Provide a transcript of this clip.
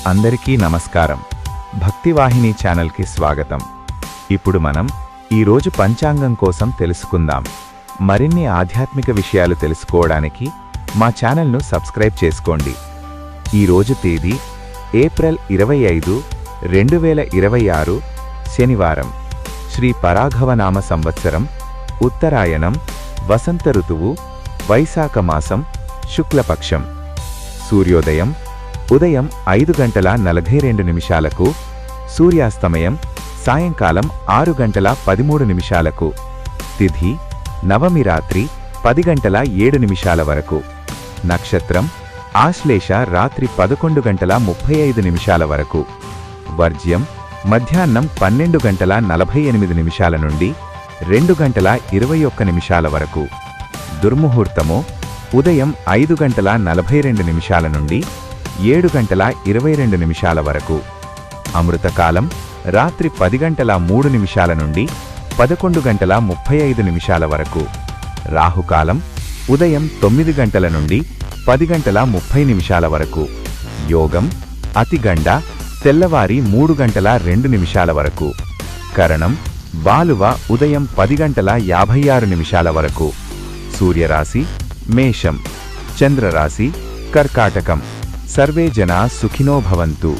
అందరికీ నమస్కారం. భక్తివాహిని ఛానల్కి స్వాగతం. ఇప్పుడు మనం ఈరోజు పంచాంగం కోసం తెలుసుకుందాం. మరిన్ని ఆధ్యాత్మిక విషయాలు తెలుసుకోవడానికి మా ఛానల్ను సబ్స్క్రైబ్ చేసుకోండి. ఈరోజు తేదీ ఏప్రిల్ 25, 2026 శనివారం. శ్రీ పరాఘవనామ సంవత్సరం, ఉత్తరాయణం, వసంత ఋతువు, వైశాఖ మాసం, శుక్లపక్షం. సూర్యోదయం ఉదయం 5:42 సూర్యాస్తమయం సాయంకాలం 6:13 తిథి నవమి రాత్రి 10:07 వరకు. నక్షత్రం ఆశ్లేష రాత్రి 11:35 వరకు. వర్జ్యం మధ్యాహ్నం 12:48 నుండి 2:21 వరకు. దుర్ముహూర్తము ఉదయం 5:42 నుండి 7:22 వరకు. అమృతకాలం రాత్రి 10:03 నుండి 11:35 వరకు. రాహుకాలం ఉదయం 9 నుండి 10:30 వరకు. యోగం అతిగండ తెల్లవారి 3:02 వరకు. కరణం బాలువ ఉదయం 10:56 వరకు. సూర్యరాశి మేషం, చంద్రరాశి కర్కాటకం. సర్వే జనా సుఖినో భవంతు.